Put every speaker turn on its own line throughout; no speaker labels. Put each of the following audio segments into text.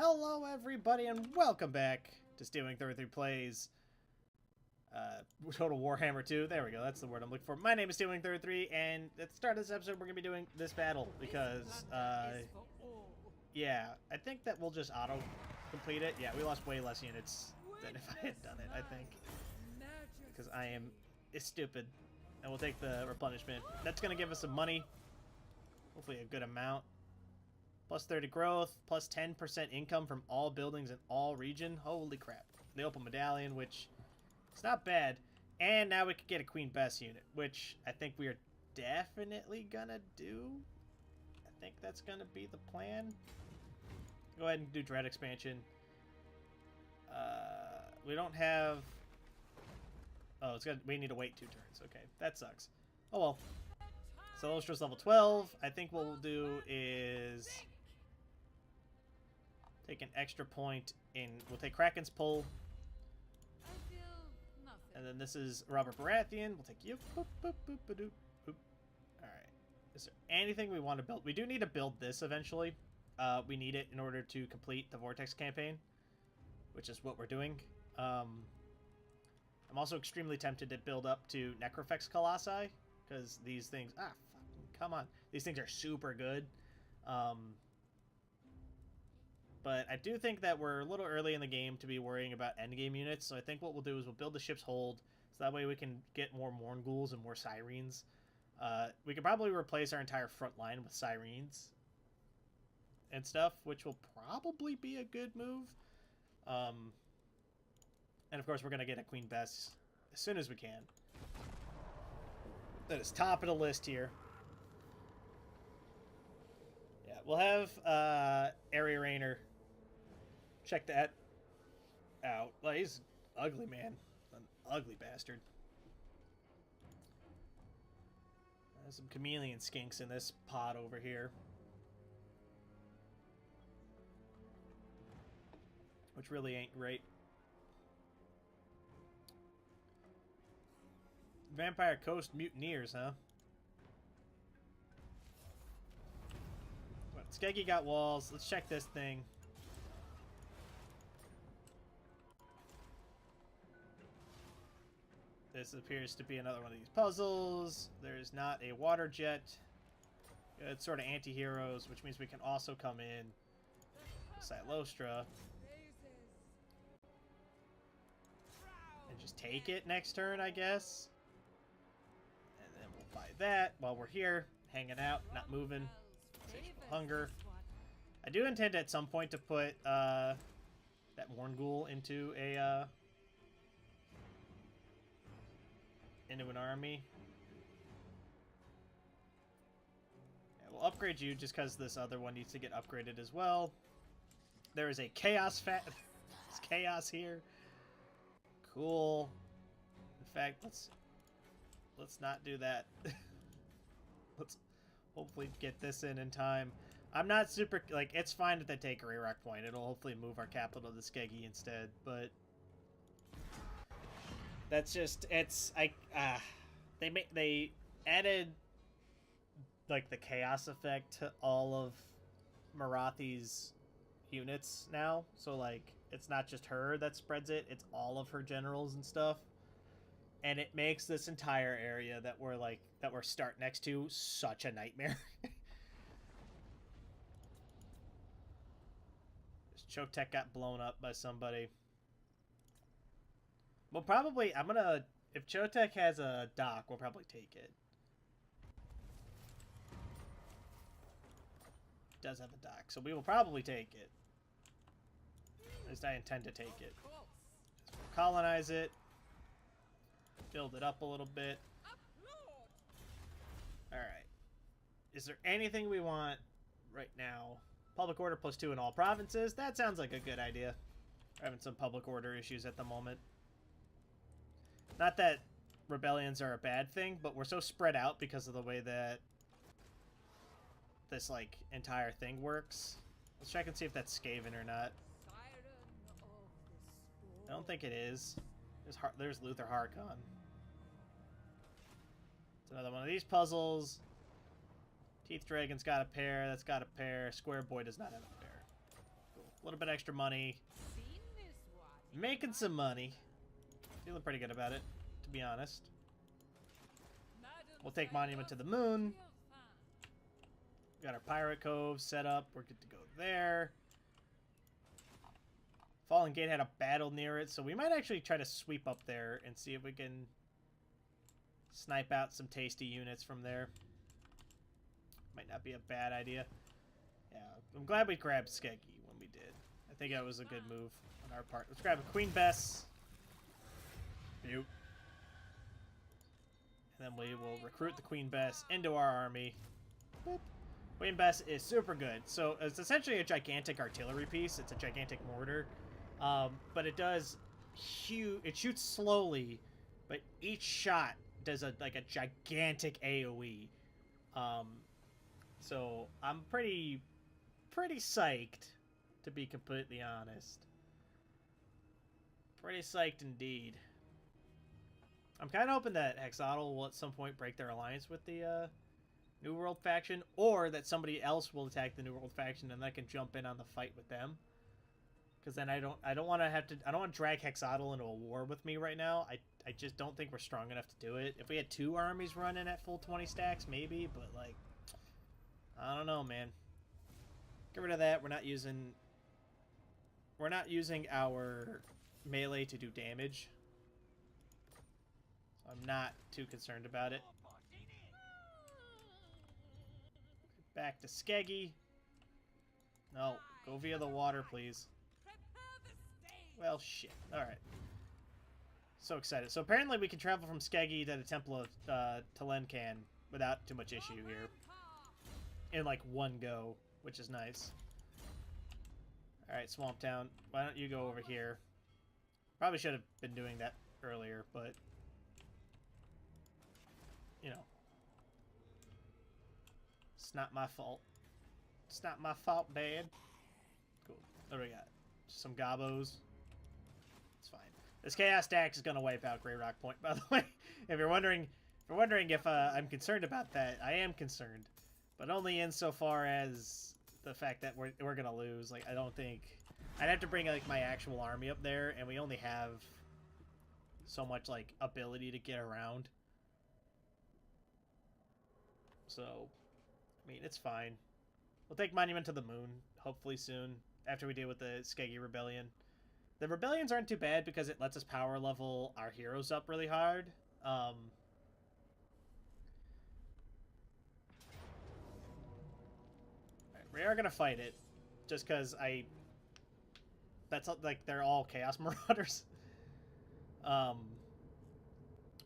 Hello everybody and welcome back to Stealwing 33 Plays Total Warhammer 2. There we go, that's the word I'm looking for. My name is Stealwing 33 and at the start of this episode we're going to be doing this battle because, yeah, I think that we'll just auto-complete it. Yeah, we lost way less units than if I had done it, I think. Because I am stupid. And we'll take the replenishment. That's going to give us some money. Hopefully a good amount. Plus 30 growth, plus 10% income from all buildings in all region. Holy crap. The open medallion, which it's not bad. And now we could get a Queen Bess unit, which I think we are definitely gonna do. I think that's gonna be the plan. Go ahead and do Dread expansion. We don't have... Oh, we need to wait 2 turns. Okay, that sucks. Oh well. Cylostra's level 12. I think what we'll do is take an extra point in... We'll take Kraken's Pull. And then this is Robert Baratheon. We'll take you. Boop, boop, boop, boop, boop. Alright. Is there anything we want to build? We do need to build this eventually. We need it in order to complete the Vortex campaign, which is what we're doing. I'm also extremely tempted to build up to Necrofex Colossi, because these things... Ah, fucking come on. These things are super good. But I do think that we're a little early in the game to be worrying about endgame units, so I think what we'll do is we'll build the ship's hold, so that way we can get more Mournguls and more Sirens. We could probably replace our entire front line with Sirens and stuff, which will probably be a good move. And of course we're going to get a Queen Bess as soon as we can. That is top of the list here. Yeah, we'll have Area Rainer. Check that out. Well, he's ugly, man. An ugly bastard. There's some chameleon skinks in this pod over here. Which really ain't great. Vampire Coast Mutineers, huh? What, Skeggy got walls. Let's check this thing. This appears to be another one of these puzzles. There's not a water jet. It's sort of anti-heroes, which means we can also come in Cylostra and just take it next turn, I guess. And then we'll buy that while we're here, hanging out, not moving. Insatiable hunger. I do intend at some point to put that Mourngul into a into an army. Yeah, we'll upgrade you just because this other one needs to get upgraded as well. There is a chaos It's chaos here. Cool. In fact, let's not do that. Let's hopefully get this in time. I'm not super, like, it's fine if they take a re-rock point. It'll hopefully move our capital to Skeggy instead, but that's just, they added, like, the chaos effect to all of Marathi's units now. So, like, it's not just her that spreads it, it's all of her generals and stuff. And it makes this entire area that we're start next to such a nightmare. This choke tech got blown up by somebody. Well, probably, if Chotek has a dock, we'll probably take it. It does have a dock, so we will probably take it. At least I intend to take it. So we'll colonize it. Build it up a little bit. Alright. Is there anything we want right now? Public order +2 in all provinces? That sounds like a good idea. We're having some public order issues at the moment. Not that rebellions are a bad thing, but we're so spread out because of the way that this, like, entire thing works. Let's check and see if that's Skaven or not. I don't think it is. There's Luther Harkon. It's another one of these puzzles. Teeth Dragon's got a pair. That's got a pair. Square Boy does not have a pair. Cool. A little bit extra money. Making some money. Feeling pretty good about it, to be honest. We'll take Monument to the Moon. Got our Pirate Cove set up. We're good to go there. Fallen Gate had a battle near it, so we might actually try to sweep up there and see if we can snipe out some tasty units from there. Might not be a bad idea. Yeah, I'm glad we grabbed Skeggy when we did. I think that was a good move on our part. Let's grab a Queen Bess. Nope. And then we will recruit the Queen Bess into our army. Boop. Queen Bess is super good. So it's essentially a gigantic artillery piece. It's a gigantic mortar. But it does huge. It shoots slowly, but each shot does a gigantic AOE. So I'm pretty psyched, to be completely honest. Pretty psyched indeed. I'm kind of hoping that Hexatl will at some point break their alliance with the New World faction, or that somebody else will attack the New World faction and I can jump in on the fight with them. Because then I don't want to drag Hexatl into a war with me right now. I just don't think we're strong enough to do it. If we had 2 armies running at full 20 stacks, maybe, but like, I don't know, man. Get rid of that. We're not using our melee to do damage. So I'm not too concerned about it. Back to Skeggy. No, go via the water, please. Well, shit. Alright. So excited. So apparently we can travel from Skeggy to the Temple of Telencan without too much issue here. In like one go, which is nice. Alright, Swamp Town. Why don't you go over here? Probably should have been doing that earlier, but... you know. It's not my fault. It's not my fault, Dad. Cool. What do we got? Some Gobos. It's fine. This Chaos stack is going to wipe out Grey Rock Point, by the way. If you're wondering if I'm concerned about that, I am concerned. But only insofar as the fact that we're going to lose. Like, I don't think... I'd have to bring, like, my actual army up there, and we only have so much, like, ability to get around. So, I mean, it's fine. We'll take Monument to the Moon, hopefully soon, after we deal with the Skeggy Rebellion. The Rebellions aren't too bad because it lets us power level our heroes up really hard. We are going to fight it, just because that's, like, they're all Chaos Marauders.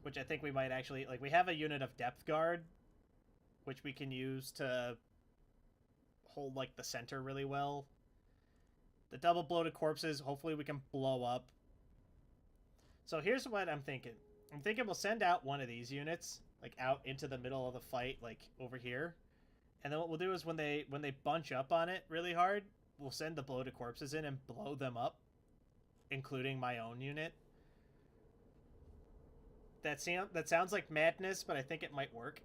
Which I think we might actually, like, we have a unit of Depth Guard, which we can use to hold, like, the center really well. The double bloated corpses, hopefully we can blow up. So here's what I'm thinking. I'm thinking we'll send out one of these units, like, out into the middle of the fight, like, over here. And then what we'll do is when they bunch up on it really hard, we'll send the bloated corpses in and blow them up, including my own unit. That sounds like madness, but I think it might work.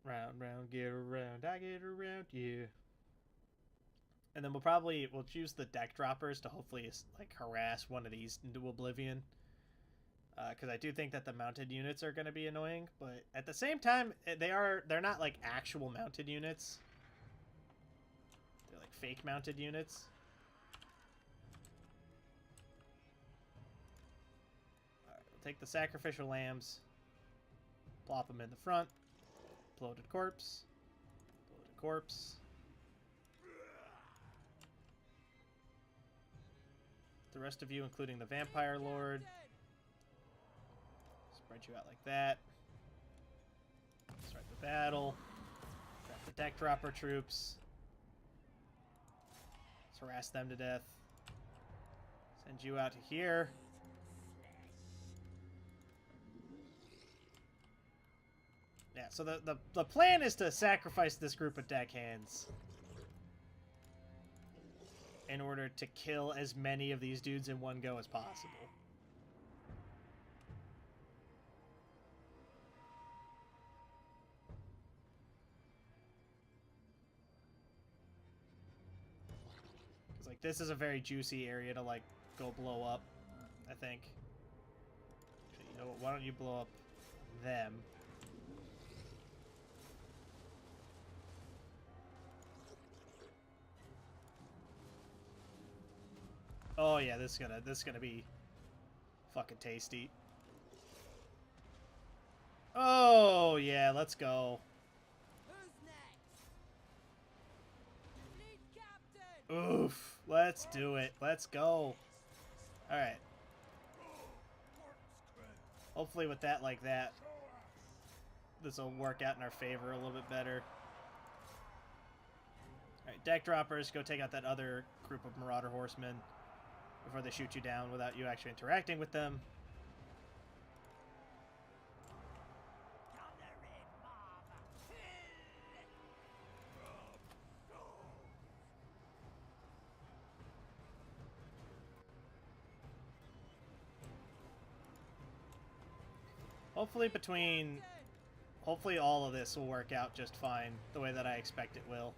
Round, round, get around, I get around, yeah. And then we'll choose the deck droppers to hopefully, like, harass one of these into oblivion. Because I do think that the mounted units are going to be annoying, but at the same time, they're not, like, actual mounted units. They're, like, fake mounted units. Alright, we'll take the sacrificial lambs, plop them in the front, bloated corpse, bloated corpse. The rest of you, including the Vampire Lord. Spread you out like that. Start the battle. Grab the deck dropper troops. Let's harass them to death. Send you out to here. Yeah, so the plan is to sacrifice this group of deckhands in order to kill as many of these dudes in one go as possible. this is a very juicy area to, like, go blow up, I think. You know what, why don't you blow up them? Oh yeah, this is gonna be fucking tasty. Oh yeah, let's go. Oof, let's do it. Let's go. Alright. Hopefully with that like that, this will work out in our favor a little bit better. Alright, deck droppers, go take out that other group of Marauder Horsemen before they shoot you down without you actually interacting with them. Hopefully all of this will work out just fine, the way that I expect it will.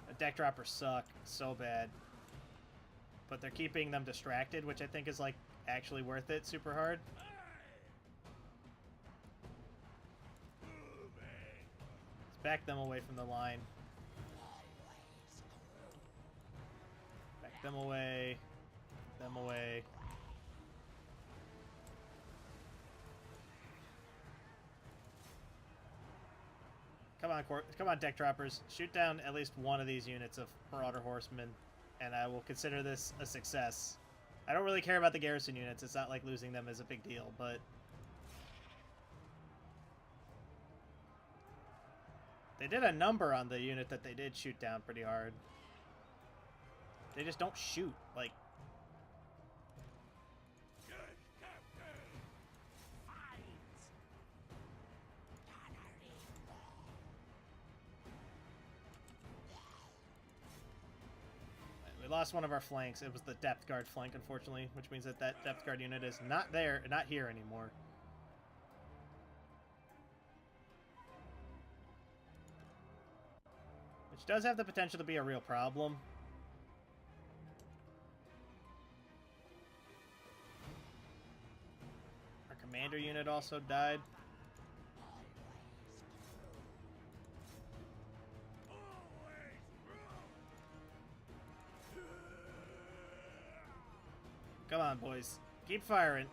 The deck droppers suck so bad. But they're keeping them distracted, which I think is, like, actually worth it super hard. Let's back them away from the line. Back them away. Them away. Come on, deck droppers. Shoot down at least one of these units of Marauder Horsemen, and I will consider this a success. I don't really care about the garrison units. It's not like losing them is a big deal, but they did a number on the unit that they did shoot down pretty hard. They just don't shoot. Like, we lost one of our flanks. It was the depth guard flank, unfortunately, which means that that depth guard unit is not there, not here anymore. Which does have the potential to be a real problem. Our commander unit also died. Come on, boys. Keep firing.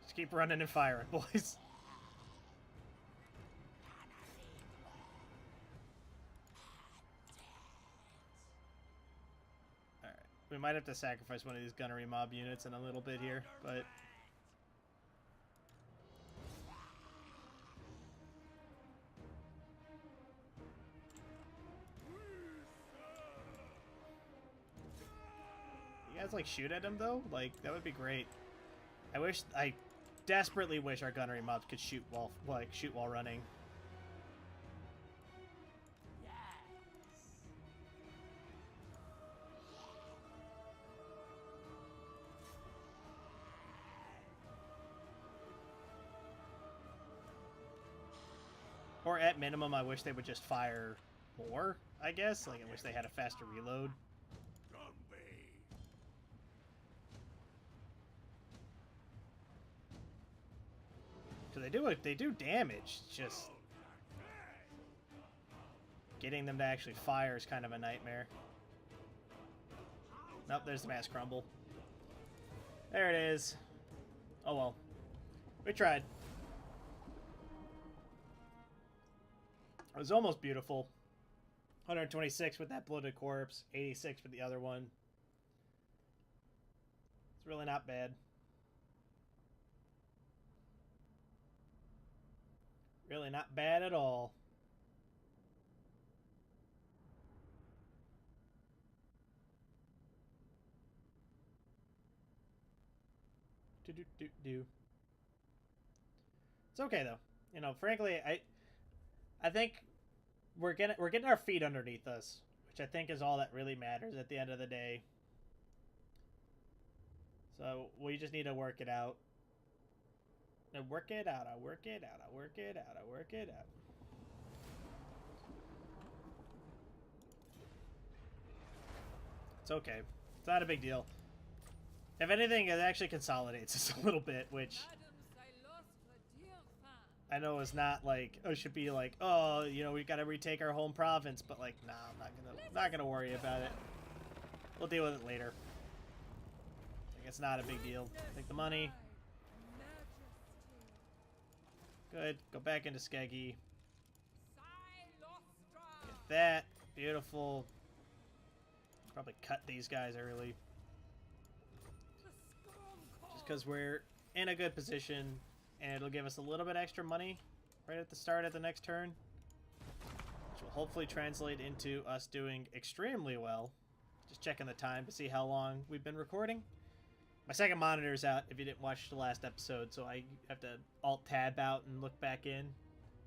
Just keep running and firing, boys. Alright. We might have to sacrifice one of these gunnery mob units in a little bit here, but like shoot at him though, like that would be great. I desperately wish our gunnery mobs could shoot while running. Yes. Or at minimum, I wish they would just fire more, I guess. Like, I wish they had a faster reload. Because they do damage, it's just getting them to actually fire is kind of a nightmare. Nope, there's the mass crumble. There it is. Oh well. We tried. It was almost beautiful. 126 with that bloated corpse, 86 with the other one. It's really not bad. Really not bad at all. Do. It's okay though. You know, frankly, I think we're getting our feet underneath us, which I think is all that really matters at the end of the day. So we just need to work it out. I work it out. I work it out. I work it out. I work it out. It's okay. It's not a big deal. If anything, it actually consolidates us a little bit, which I know is not like, oh, should be like, oh, you know, we got to retake our home province, but like, nah, I'm not gonna worry about it. We'll deal with it later. Like, it's not a big deal. Take the money. Good. Go back into Skeggy. Get that. Beautiful. Probably cut these guys early. Just because we're in a good position, and it'll give us a little bit extra money right at the start of the next turn, which will hopefully translate into us doing extremely well. Just checking the time to see how long we've been recording. My second monitor's out if you didn't watch the last episode, so I have to alt-tab out and look back in.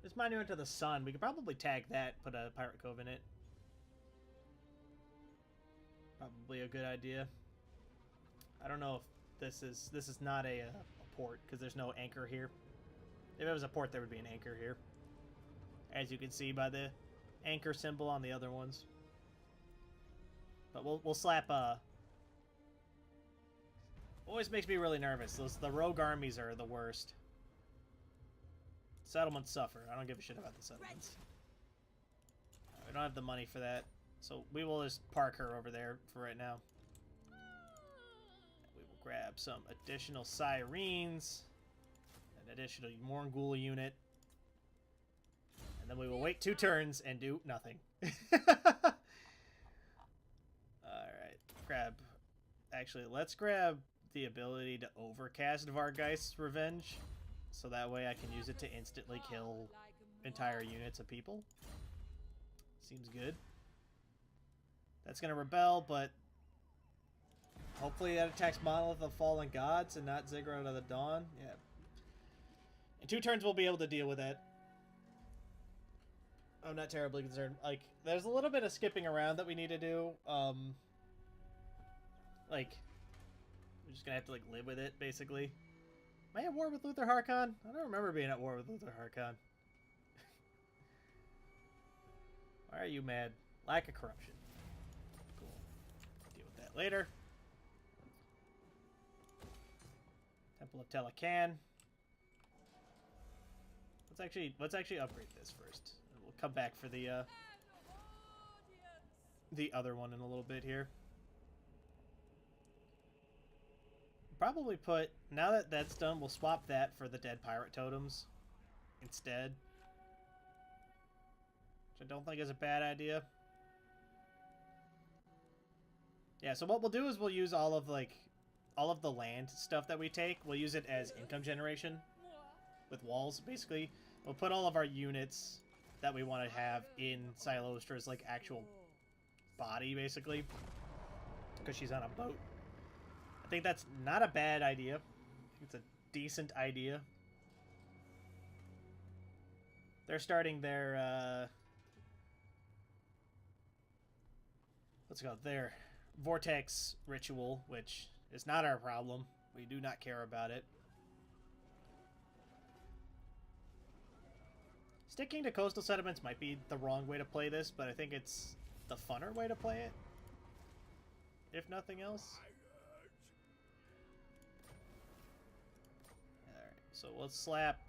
This monument to the sun, we could probably tag that, put a Pirate Cove in it. Probably a good idea. I don't know if this is not a port, because there's no anchor here. If it was a port, there would be an anchor here, as you can see by the anchor symbol on the other ones. But we'll slap always makes me really nervous. The rogue armies are the worst. Settlements suffer. I don't give a shit about the settlements. We don't have the money for that, so we will just park her over there for right now. We will grab some additional Sirens, an additional Morgul unit, and then we will wait 2 turns and do nothing. Alright, grab... Actually, let's grab the ability to overcast Vargeist's Revenge, so that way I can use it to instantly kill entire units of people. Seems good. That's gonna rebel, but hopefully that attacks Monolith of Fallen Gods and not Ziggurat of the Dawn. Yeah. In 2 turns we'll be able to deal with that. I'm not terribly concerned. Like, there's a little bit of skipping around that we need to do. Like, we're just gonna have to, like, live with it, basically. Am I at war with Luther Harkon? I don't remember being at war with Luther Harkon. Why are you mad? Lack of corruption. Cool. Deal with that later. Temple of Telacan. Let's actually upgrade this first. We'll come back for the other one in a little bit here. Probably put, now that that's done, we'll swap that for the dead pirate totems instead. Which I don't think is a bad idea. Yeah, so what we'll do is we'll use all of the land stuff that we take. We'll use it as income generation with walls, basically. We'll put all of our units that we want to have in Cylostra's, like, actual body, basically. Because she's on a boat. I think that's not a bad idea. I think it's a decent idea. They're starting their, let's go, their Vortex ritual, which is not our problem. We do not care about it. Sticking to coastal settlements might be the wrong way to play this, but I think it's the funner way to play it. If nothing else. Alright, so let's slap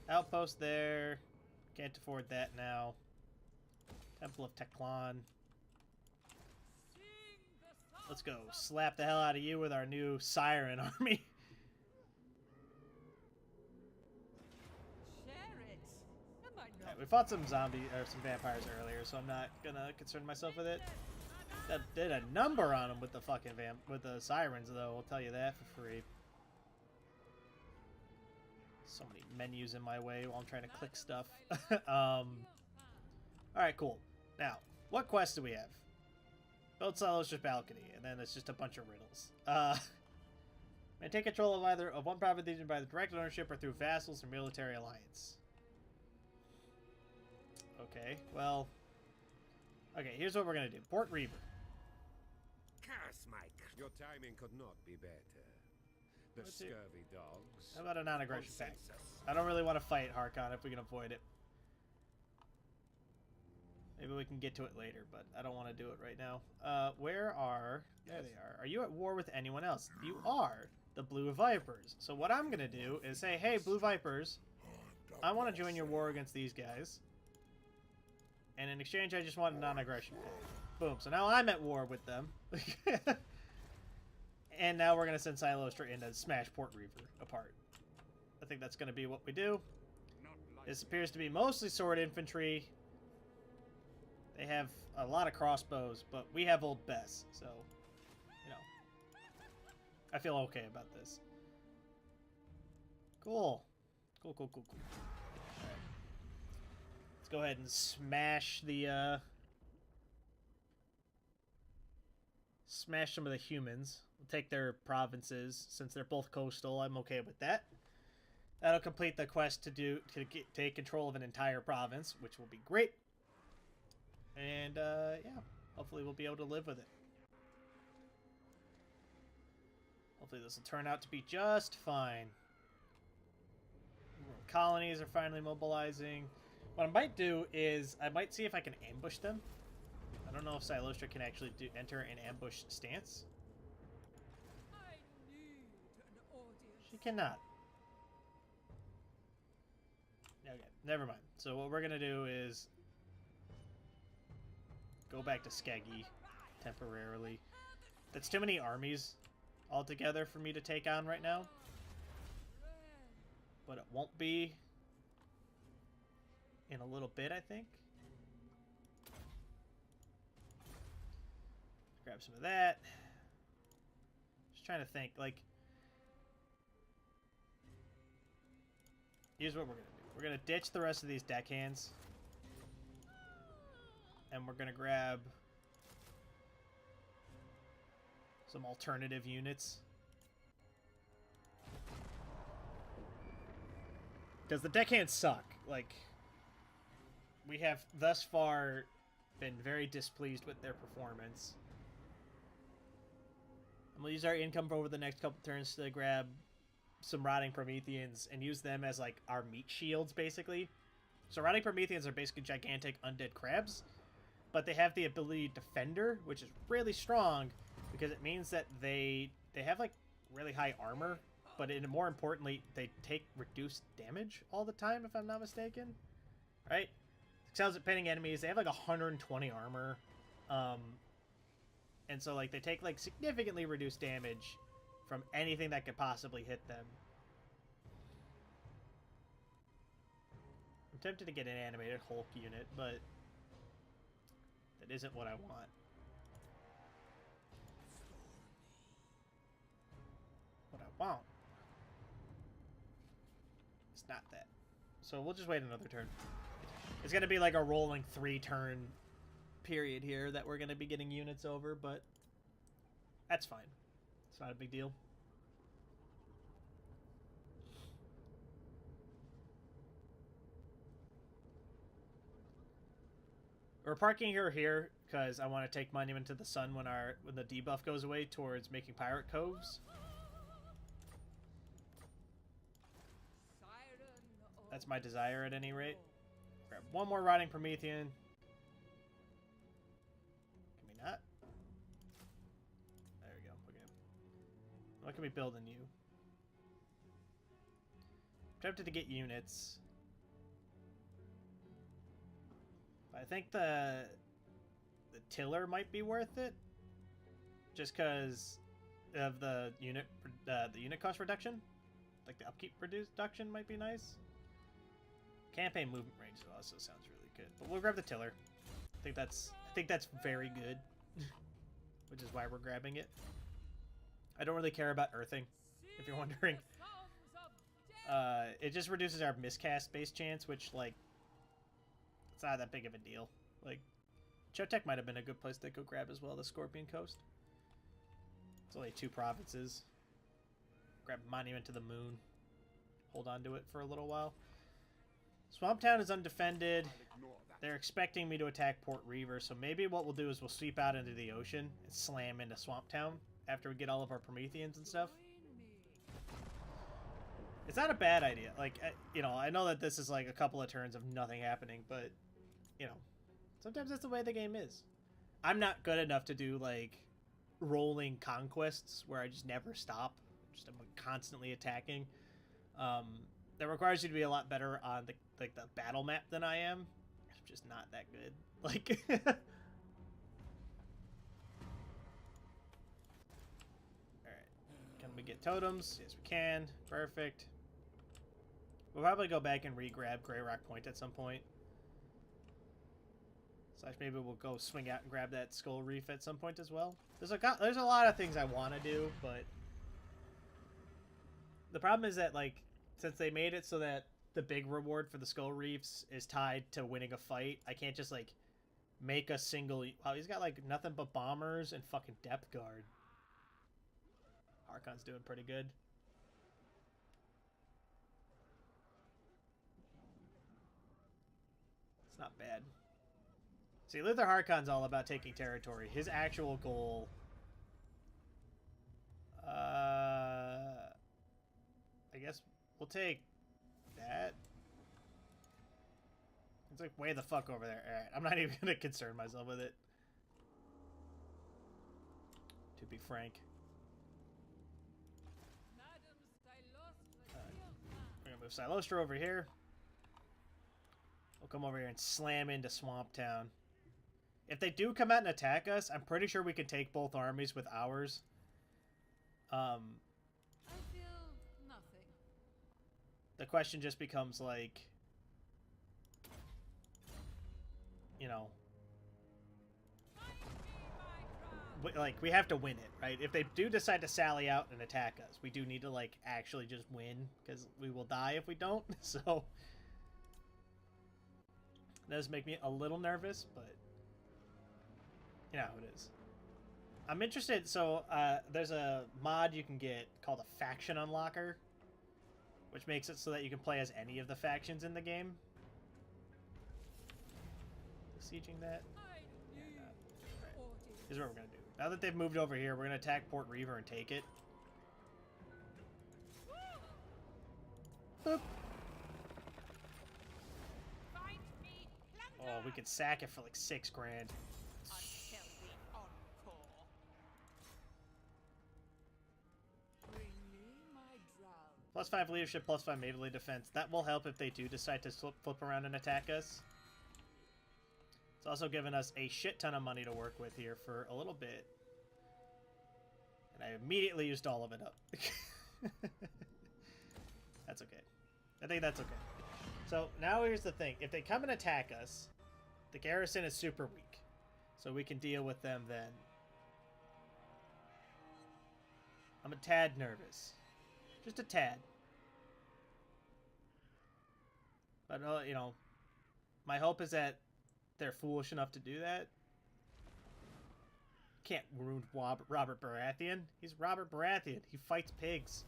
outpost there. Can't afford that now. Temple of Teklan. Let's go. Slap the hell out of you with our new Siren army. Right, we fought some some vampires earlier, so I'm not gonna concern myself with it. That did a number on them with the fucking with the Sirens, though. I'll tell you that for free. So many menus in my way while I'm trying to click stuff. Alright, cool. Now, what quests do we have? Build Cylostra Balcony, and then it's just a bunch of riddles. Maintain control of either of one province region by the direct ownership or through vassals or military alliance. Okay, well... Okay, here's what we're gonna do. Port Reaver.
Curse, Mike. Your timing could not be better. The scurvy dogs.
How about a non-aggression pact? I don't really want to fight Harkon if we can avoid it. Maybe we can get to it later, but I don't want to do it right now. Where are... There they are. Are you at war with anyone else? You are. The Blue Vipers. So what I'm going to do is say, hey, Blue Vipers, I want to join your war against these guys. And in exchange, I just want a non-aggression pact. Boom. So now I'm at war with them. And now we're going to send Cylostra in to smash Port Reaver apart. I think that's going to be what we do. This appears to be mostly sword infantry. They have a lot of crossbows, but we have old Bess, so, you know, I feel okay about this. Cool. Cool. All right. Let's go ahead and smash the, smash some of the humans. We'll take their provinces. Since they're both coastal, I'm okay with that. That'll complete the quest to take control of an entire province, which will be great. And, yeah, hopefully we'll be able to live with it. Hopefully this will turn out to be just fine. Colonies are finally mobilizing. What I might do is, I might see if I can ambush them. I don't know if Cylostra can actually enter an ambush stance. She cannot. Okay, never mind. So what we're going to do is go back to Skeggy temporarily. That's too many armies altogether for me to take on right now. But it won't be in a little bit, I think. Grab some of that. Just trying to think, like... Here's what we're going to do. We're going to ditch the rest of these deckhands. And we're going to grab some alternative units. Because the deckhands suck. Like, we have thus far been very displeased with their performance. And we'll use our income over the next couple turns to grab some Rotting Prometheans and use them as, like, our meat shields, basically. So Rotting Prometheans are basically gigantic undead crabs. But they have the ability Defender, which is really strong because it means that they have, like, really high armor. But more importantly, they take reduced damage all the time, if I'm not mistaken. Right? Excels at pinning enemies. They have, like, 120 armor. And so, like, they take, like, significantly reduced damage from anything that could possibly hit them. I'm tempted to get an animated Hulk unit, but that isn't what I want. What I want is not that. So we'll just wait another turn. It's going to be like a rolling 3-turn period here that we're going to be getting units over, but that's fine. It's not a big deal. We're parking here because I want to take Monument to the Sun when the debuff goes away towards making pirate coves. That's my desire at any rate. Grab one more Rotting Promethean. Can we not? There we go. Okay. What can we build in you? I'm tempted to get units. I think the tiller might be worth it, just because of the unit cost reduction. Like the upkeep reduction might be nice. Campaign movement range also sounds really good, but we'll grab the tiller. I think that's very good, which is why we're grabbing it. I don't really care about earthing, if you're wondering. It just reduces our miscast base chance, which, like, it's not that big of a deal. Like, Chotek might have been a good place to go grab as well, the Scorpion Coast. It's only 2 provinces. Grab Monument to the Moon. Hold on to it for a little while. Swamp Town is undefended. They're expecting me to attack Port Reaver, so maybe what we'll do is we'll sweep out into the ocean and slam into Swamp Town after we get all of our Prometheans and stuff. It's not a bad idea. Like, you know, I know that this is like a couple of turns of nothing happening, but, you know, sometimes that's the way the game is. I'm not good enough to do, like, rolling conquests where I just never stop. Just I'm constantly attacking. That requires you to be a lot better on the battle map than I am. I'm just not that good. Like, alright. Can we get totems? Yes, we can. Perfect. We'll probably go back and re-grab Grey Rock Point at some point. Slash maybe we'll go swing out and grab that Skull Reef at some point as well. There's a lot of things I want to do, but the problem is that, like, since they made it so that the big reward for the Skull Reefs is tied to winning a fight, I can't just, like, make a single... Wow, he's got, like, nothing but bombers and fucking depth guard. Harkon's doing pretty good. It's not bad. See, Luther Harkon's all about taking territory. His actual goal... I guess we'll take that. It's like way the fuck over there. Alright, I'm not even gonna concern myself with it. To be frank. We're gonna move Cylostra over here. We'll come over here and slam into Swamp Town. If they do come out and attack us, I'm pretty sure we can take both armies with ours. I feel nothing. The question just becomes, like, you know, we have to win it, right? If they do decide to sally out and attack us, we do need to, like, actually just win, because we will die if we don't. So that does make me a little nervous, but you know how it is. I'm interested. So there's a mod you can get called a faction unlocker, which makes it so that you can play as any of the factions in the game. Sieging that. Yeah, right. Here's what we're gonna do. Now that they've moved over here, we're gonna attack Port Reaver and take it. Boop. Oh, we could sack it for like 6 grand. +5 leadership, +5 melee defense. That will help if they do decide to flip around and attack us. It's also given us a shit ton of money to work with here for a little bit. And I immediately used all of it up. That's okay. I think that's okay. So now here's the thing. If they come and attack us, the garrison is super weak. So we can deal with them then. I'm a tad nervous. Just a tad. But, you know, my hope is that they're foolish enough to do that. Can't ruin Robert Baratheon. He's Robert Baratheon. He fights pigs.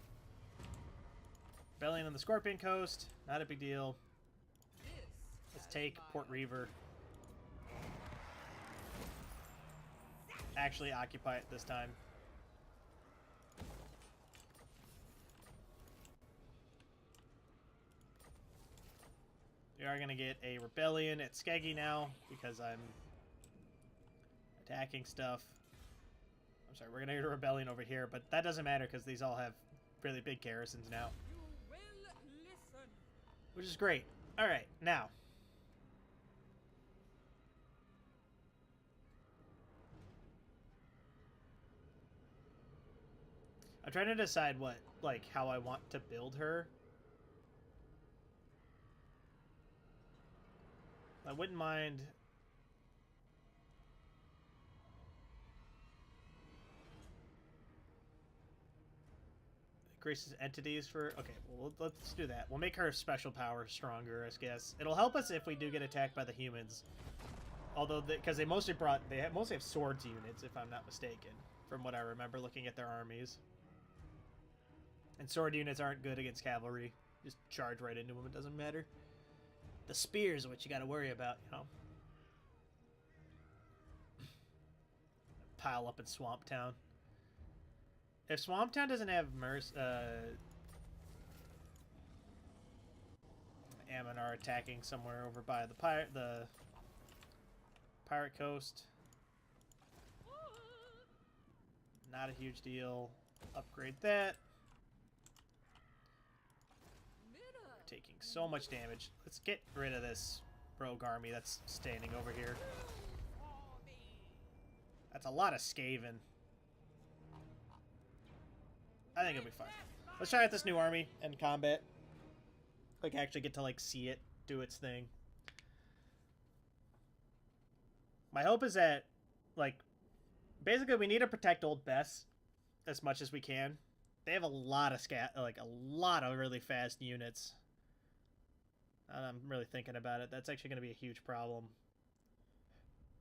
Rebellion on the Scorpion Coast. Not a big deal. Let's take Port Reaver. Actually occupy it this time. We are going to get a rebellion at Skeggy now because I'm attacking stuff. I'm sorry, we're going to get a rebellion over here, but that doesn't matter because these all have really big garrisons now. Which is great. Alright, now. I'm trying to decide what, like, how I want to build her. I wouldn't mind... Increases entities for... Okay, well, let's do that. We'll make her special power stronger, I guess. It'll help us if we do get attacked by the humans. Although, because they mostly have swords units, if I'm not mistaken, from what I remember looking at their armies. And sword units aren't good against cavalry. Just charge right into them, it doesn't matter. The spears are what you gotta worry about, you know. Pile up in Swamp Town. If Swamp Town doesn't have Ammon are attacking somewhere over by the pirate coast. Not a huge deal. Upgrade that. We're taking so much damage. Let's get rid of this rogue army that's standing over here. That's a lot of Skaven. I think it'll be fine. Let's try out this new army in combat. Like, actually get to, like, see it do its thing. My hope is that, like, basically we need to protect Old Bess as much as we can. They have a lot of a lot of really fast units. I'm really thinking about it. That's actually going to be a huge problem.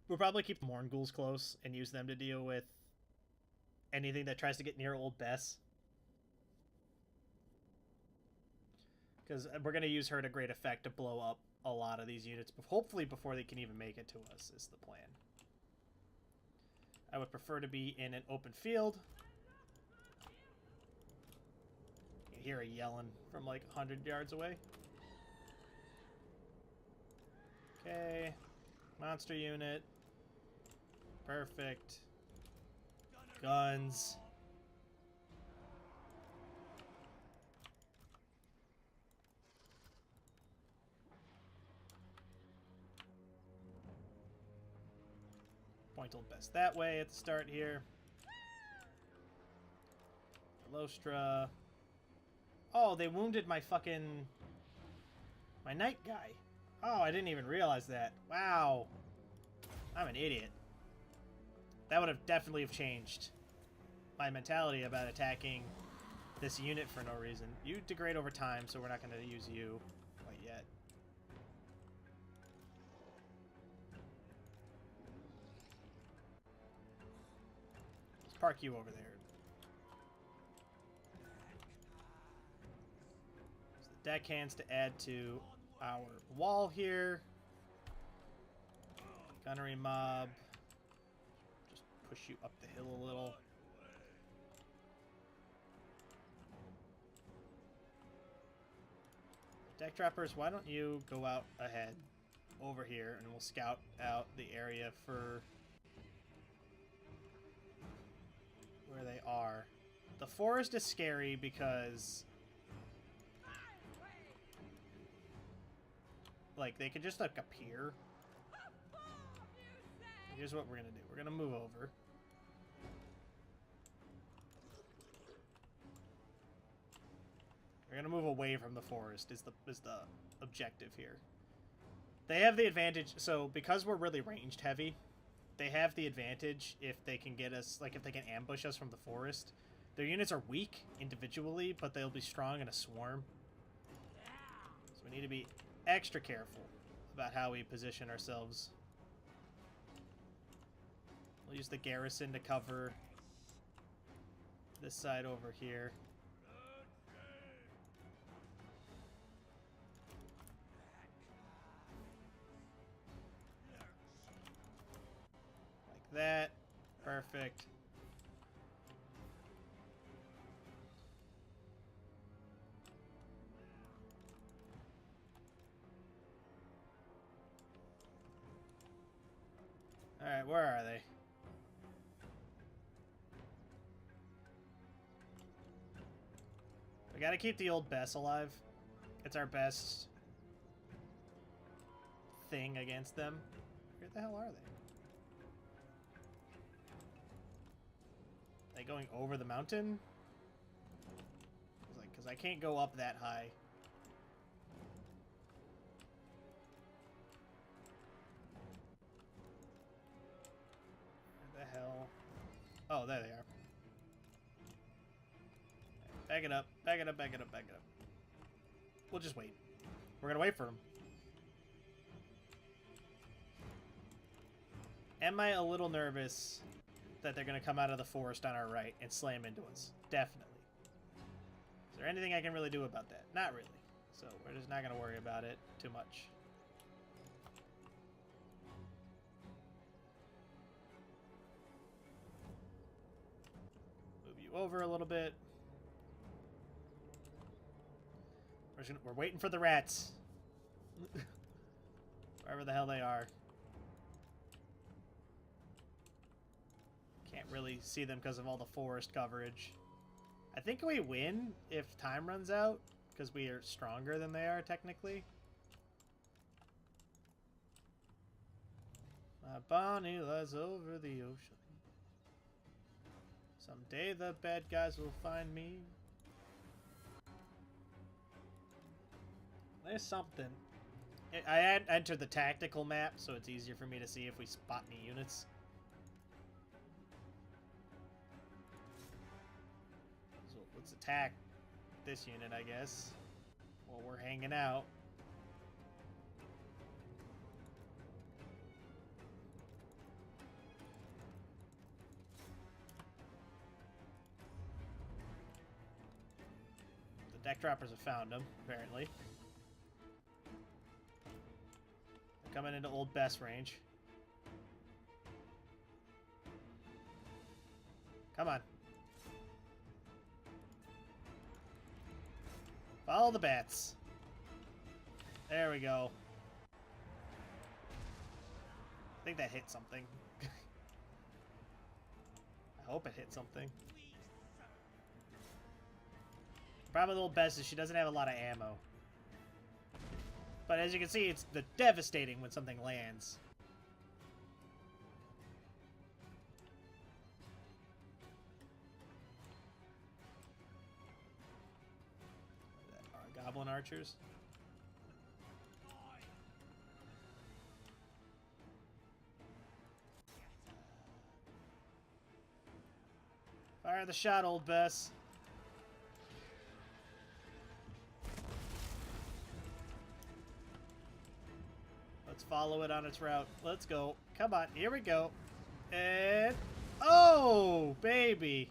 We'll probably keep the Mornghuls close and use them to deal with anything that tries to get near Old Bess. Because we're going to use her to great effect to blow up a lot of these units, hopefully before they can even make it to us, is the plan. I would prefer to be in an open field. You hear her yelling from like 100 yards away. Okay. Monster unit. Perfect. Guns. Point Old Bess that way at the start here. Cylostra. Oh, they wounded my fucking... my knight guy. Oh, I didn't even realize that. Wow. I'm an idiot. That would have definitely changed my mentality about attacking this unit for no reason. You degrade over time, so we're not going to use you quite yet. Let's park you over there. Use the deckhands to add to our wall here. Gunnery mob. Just push you up the hill a little. Deck trappers, why don't you go out ahead over here and we'll scout out the area for where they are. The forest is scary because like they could just like appear. Here's what we're gonna do. We're gonna move over. We're gonna move away from the forest is the objective here. They have the advantage, so because we're really ranged heavy, they have the advantage if they can get us, like if they can ambush us from the forest. Their units are weak individually, but they'll be strong in a swarm. So we need to be extra careful about how we position ourselves. We'll use the garrison to cover this side over here. Like that. Perfect. Alright, where are they? We gotta keep the Old Bess alive. It's our best thing against them. Where the hell are they? Are they going over the mountain? Because I can't go up that high. Where the hell? Oh, there they are. Back it up, back it up, back it up, back it up. We'll just wait. We're gonna wait for him. Am I a little nervous that they're gonna come out of the forest on our right and slam into us? Definitely. Is there anything I can really do about that? Not really. So we're just not going to worry about it too much. Move you over a little bit. We're waiting for the rats. Wherever the hell they are. Can't really see them because of all the forest coverage. I think we win if time runs out, because we are stronger than they are, technically. My Bonnie lies over the ocean. Someday the bad guys will find me. There's something. I had entered the tactical map, so it's easier for me to see if we spot any units. So let's attack this unit, I guess, while we're hanging out. The deck droppers have found him, apparently. They're coming into Old Best range. Come on. Follow the bats. There we go. I think that hit something. I hope it hit something. The problem with Old Bess is she doesn't have a lot of ammo. But as you can see, it's devastating when something lands. Goblin archers. Fire the shot, Old Bess. Let's follow it on its route. Let's go. Come on, here we go. And... oh, baby.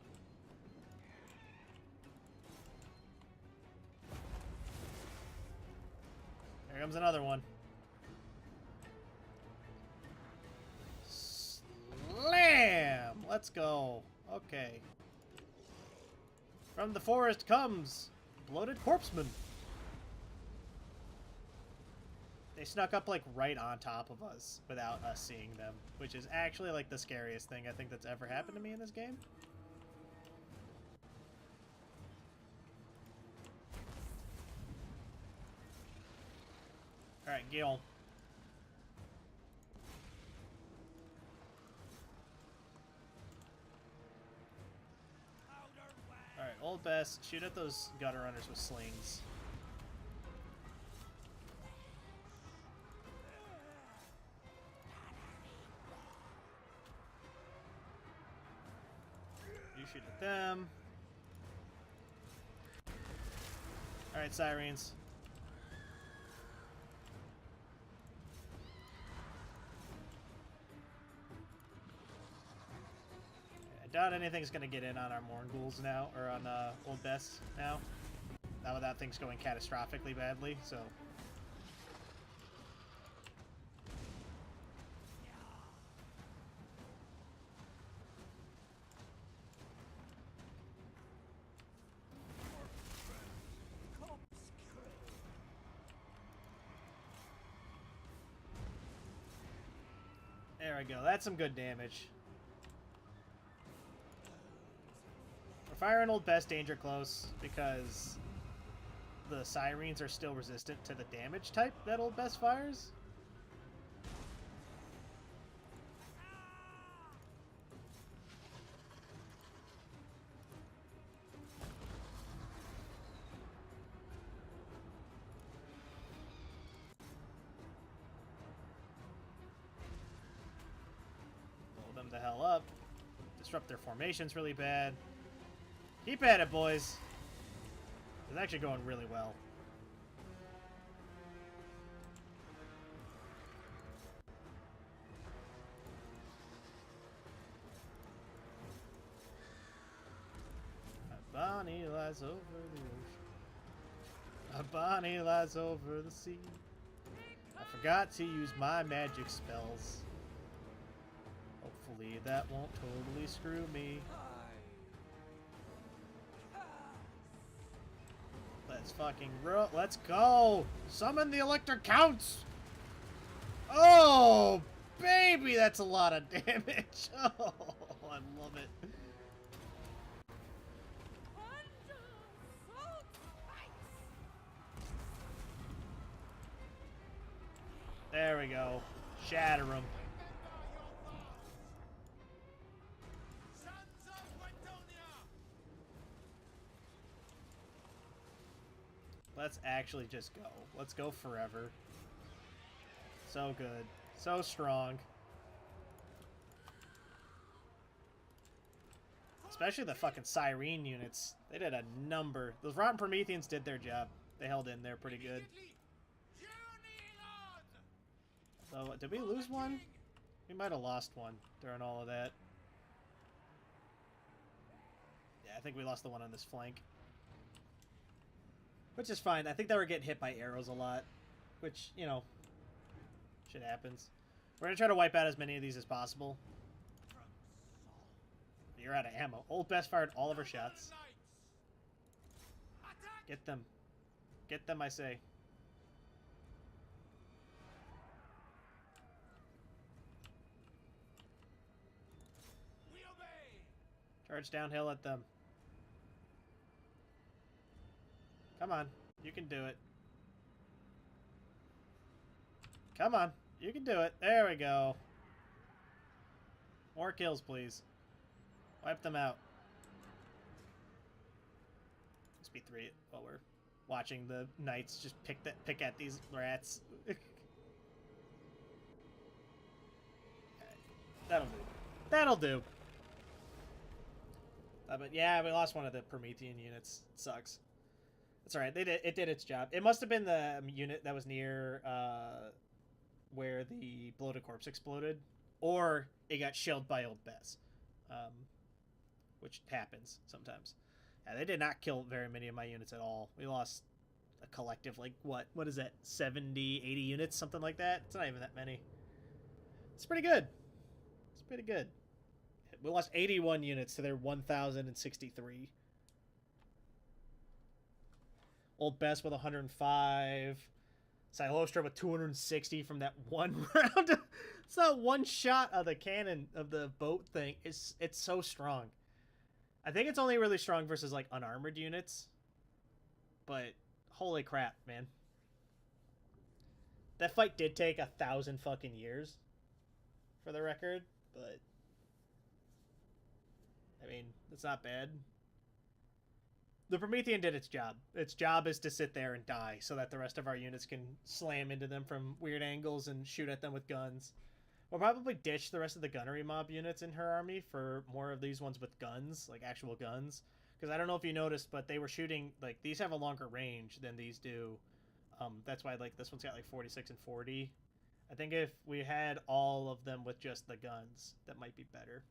Here comes another one. Slam! Let's go. Okay. From the forest comes bloated corpsemen. They snuck up like right on top of us without us seeing them, which is actually like the scariest thing I think that's ever happened to me in this game. Alright, Gil. Alright, Old Best, shoot at those gutter runners with slings. You shoot at them. Alright, Sirens. I doubt anything's gonna get in on our Morngul's now, or on Old Best now. Not without things going catastrophically badly, so. There we go, that's some good damage. We're firing Old Best danger close because the Sirens are still resistant to the damage type that Old Best fires. Blow them the hell up. Disrupt their formations really bad. Keep at it, boys. It's actually going really well. Bonnie lies over the ocean. A Bonnie lies over the sea. I forgot to use my magic spells. Hopefully that won't totally screw me. Let's fucking roll. Let's go! Summon the electric counts! Oh, baby, that's a lot of damage. Oh, I love it. There we go. Shatter him. Let's actually just go. Let's go forever. So good. So strong. Especially the fucking Siren units. They did a number. Those Rotten Prometheans did their job. They held in there pretty good. So, did we lose one? We might have lost one during all of that. Yeah, I think we lost the one on this flank. Which is fine. I think they were getting hit by arrows a lot. Which, you know, shit happens. We're going to try to wipe out as many of these as possible. You're out of ammo. Old Best fired all of her shots. Get them. Get them, I say. Charge downhill at them. Come on. You can do it. Come on. You can do it. There we go. More kills, please. Wipe them out. Must be 3 while we're watching the knights just pick at these rats. That'll do. That'll do. But yeah, we lost one of the Promethean units. It sucks. That's alright. It did its job. It must have been the unit that was near where the bloated corpse exploded, or it got shelled by Old Bess, which happens sometimes. Yeah, they did not kill very many of my units at all. We lost a collective, like, what is that, 70, 80 units, something like that? It's not even that many. It's pretty good. It's pretty good. We lost 81 units to their 1,063. Old Bess with 105. Cylostra with 260 from that one round. It's not one shot of the cannon of the boat thing. It's so strong. I think it's only really strong versus like unarmored units. But holy crap, man. That fight did take 1,000 fucking years, for the record, but I mean, it's not bad. The Promethean did its job. Its job is to sit there and die so that the rest of our units can slam into them from weird angles and shoot at them with guns. We'll probably ditch the rest of the gunnery mob units in her army for more of these ones with guns, like actual guns. Because I don't know if you noticed, but they were shooting, like, these have a longer range than these do. That's why, like, this one's got, like, 46 and 40. I think if we had all of them with just the guns, that might be better.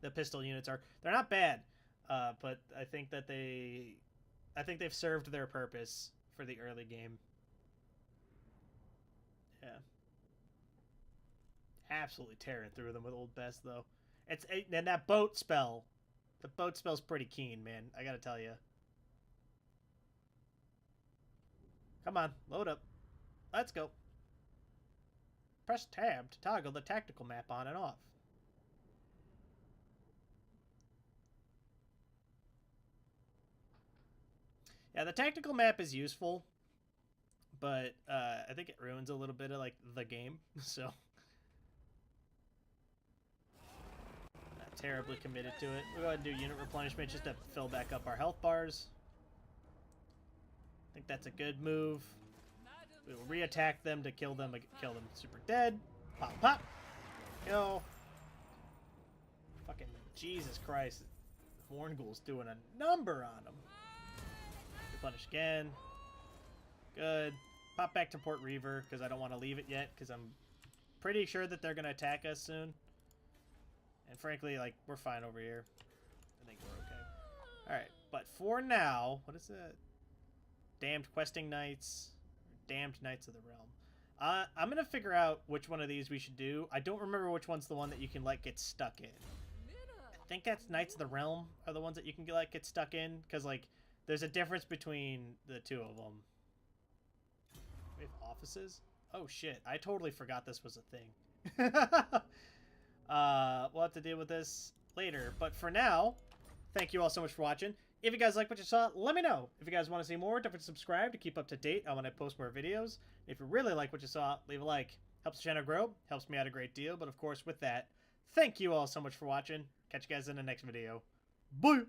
The pistol units they're not bad, but I think that they've served their purpose for the early game. Yeah. Absolutely tearing through them with Old Bess, though. And that boat spell. The boat spell's pretty keen, man. I gotta tell you. Come on, load up. Let's go. Press tab to toggle the tactical map on and off. Yeah, the tactical map is useful, but I think it ruins a little bit of, like, the game, so not terribly committed to it. We'll go ahead and do unit replenishment just to fill back up our health bars. I think that's a good move. We will re-attack them to kill them super dead. Pop, pop. Kill. Fucking Jesus Christ. Hornghoul's doing a number on them. Replenish again. Good. Pop back to Port Reaver because I don't want to leave it yet because I'm pretty sure that they're going to attack us soon. And frankly, like, we're fine over here. I think we're okay. Alright. for now, what is it? Damned Questing Knights. Damned Knights of the Realm. I'm going to figure out which one of these we should do. I don't remember which one's the one that you can, like, get stuck in. I think that's Knights of the Realm are the ones that you can, like, get stuck in. Because, like, there's a difference between the two of them. We have offices? Oh, shit. I totally forgot this was a thing. We'll have to deal with this later. But for now, thank you all so much for watching. If you guys like what you saw, let me know. If you guys want to see more, don't forget to subscribe to keep up to date on when I post more videos. If you really like what you saw, leave a like. Helps the channel grow. Helps me out a great deal. But of course, with that, thank you all so much for watching. Catch you guys in the next video. Bye!